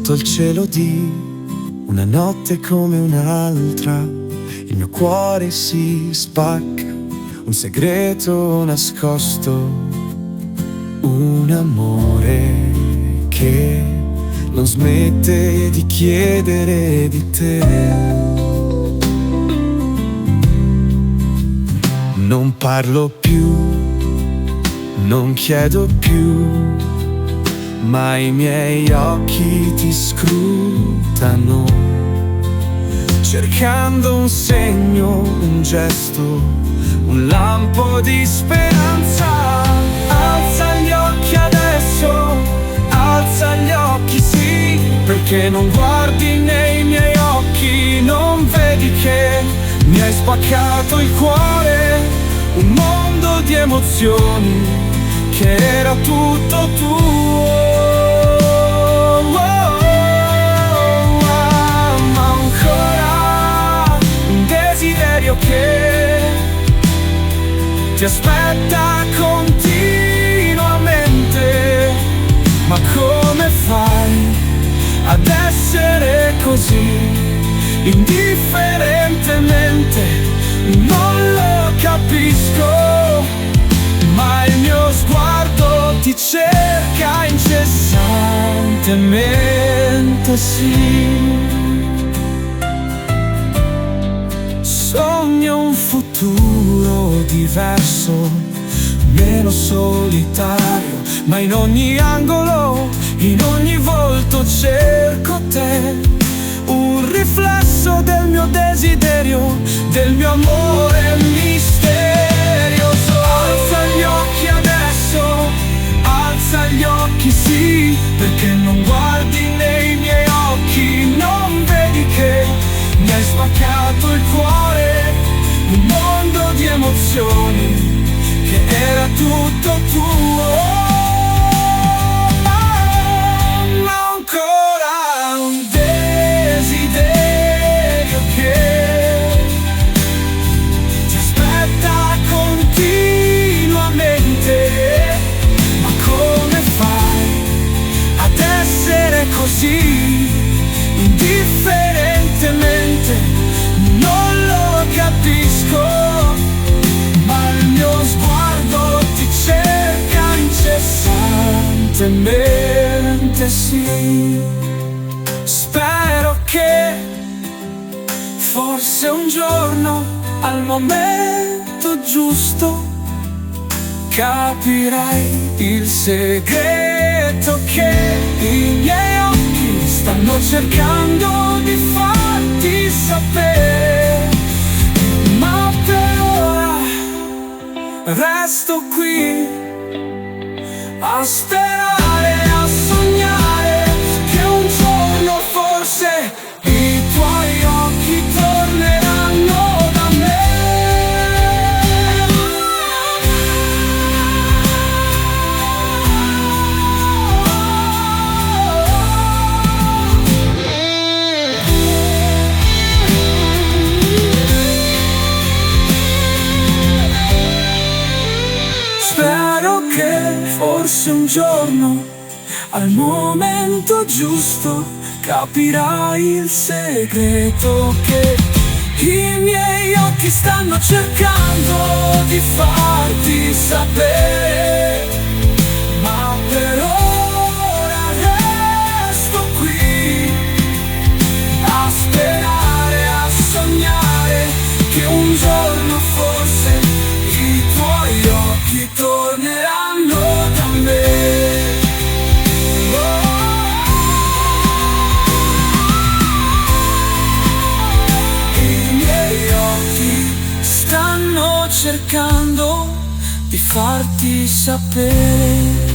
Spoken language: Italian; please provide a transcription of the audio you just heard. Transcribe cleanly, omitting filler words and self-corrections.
sotto il cielo di una notte come un'altra, il mio cuore si spacca, un segreto nascosto, un amore che non smette di chiedere di te. Non parlo più, non chiedo più, ma i miei occhi ti scrutano, cercando un segno, un gesto, un lampo di speranza. Alza gli occhi adesso, alza gli occhi sì, perché non guardi nei miei occhi, non vedi che mi hai spaccato il cuore, un mondo di emozioni che era tutto tuo. Ma ancora un desiderio che ti aspetta continuamente. Ma come fai ad essere così indifferentemente? Non lo capisco, ma il mio sguardo ti cerca incessantemente, sì. Sogno un futuro diverso, meno solitario, ma in ogni angolo, in ogni volto cerco te. Un riflesso del mio desiderio, del mio amore misterioso. Alza gli occhi adesso, alza gli occhi sì, perché non guardi nei miei occhi, non vedi che mi hai spaccato il cuore, un mondo di emozioni che era tutto tuo. Così indifferentemente, non lo capisco, ma il mio sguardo ti cerca incessantemente, sì. Spero che forse un giorno, al momento giusto, capirai il segreto che i miei occhi stanno cercando di farti sapere. Ma per ora resto qui a sperare, a sognare che un giorno forse i tuoi occhi torneranno da me. Spero che forse un giorno, al momento giusto, capirai il segreto che i miei occhi stanno cercando di farti sapere. Ma per ora resto qui a sperare, a sognare che un giorno forse i tuoi occhi torneranno da me. I miei occhi stanno cercando di farti sapere.